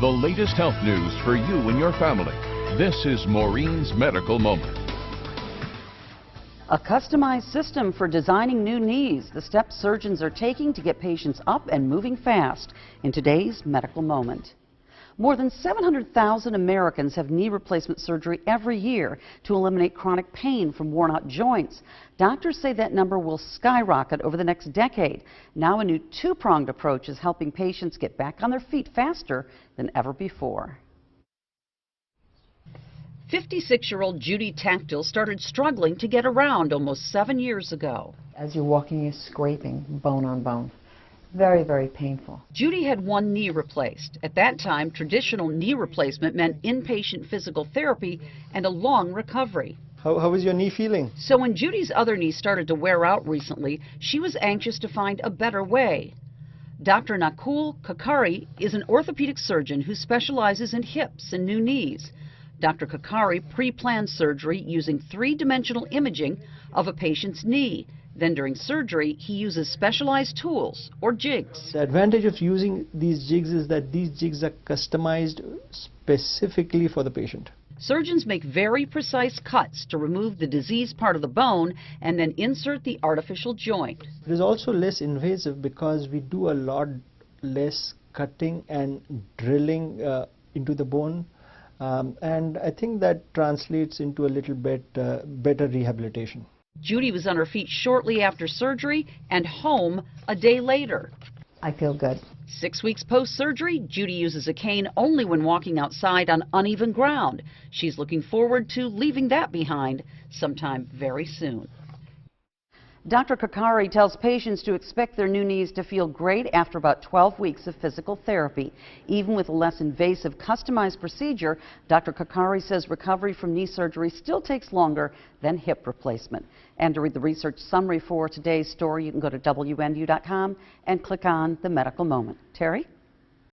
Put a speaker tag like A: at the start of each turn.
A: The latest health news for you and your family. This is Maureen's Medical Moment.
B: A customized system for designing new knees. The steps surgeons are taking to get patients up and moving fast in today's Medical Moment. More than 700,000 Americans have knee replacement surgery every year to eliminate chronic pain from worn-out joints. Doctors say that number will skyrocket over the next decade. Now a new two-pronged approach is helping patients get back on their feet faster than ever before. 56-year-old Judy Tactile started struggling to get around almost 7 years ago.
C: As you're walking, you're scraping bone on bone. Very, very painful.
B: Judy had one knee replaced. At that time, traditional knee replacement meant inpatient physical therapy and a long recovery.
D: How is your knee feeling?
B: So when Judy's other knee started to wear out recently, she was anxious to find a better way. Dr. Nakul Karkare is an orthopedic surgeon who specializes in hips and new knees. Dr. Karkare pre-planned surgery using three-dimensional imaging of a patient's knee. Then during surgery, he uses specialized tools, or jigs.
D: The advantage of using these jigs is that these jigs are customized specifically for the patient.
B: Surgeons make very precise cuts to remove the diseased part of the bone and then insert the artificial joint.
D: It is also less invasive because we do a lot less cutting and drilling into the bone. And I think that translates into a little bit better rehabilitation.
B: Judy was on her feet shortly after surgery and home a day later.
C: I feel good.
B: 6 weeks post-surgery, Judy uses a cane only when walking outside on uneven ground. She's looking forward to leaving that behind sometime very soon. Dr. Karkare tells patients to expect their new knees to feel great after about 12 weeks of physical therapy. Even with a less invasive, customized procedure, Dr. Karkare says recovery from knee surgery still takes longer than hip replacement. And to read the research summary for today's story, you can go to WNDU.com and click on the Medical Moment. Terry?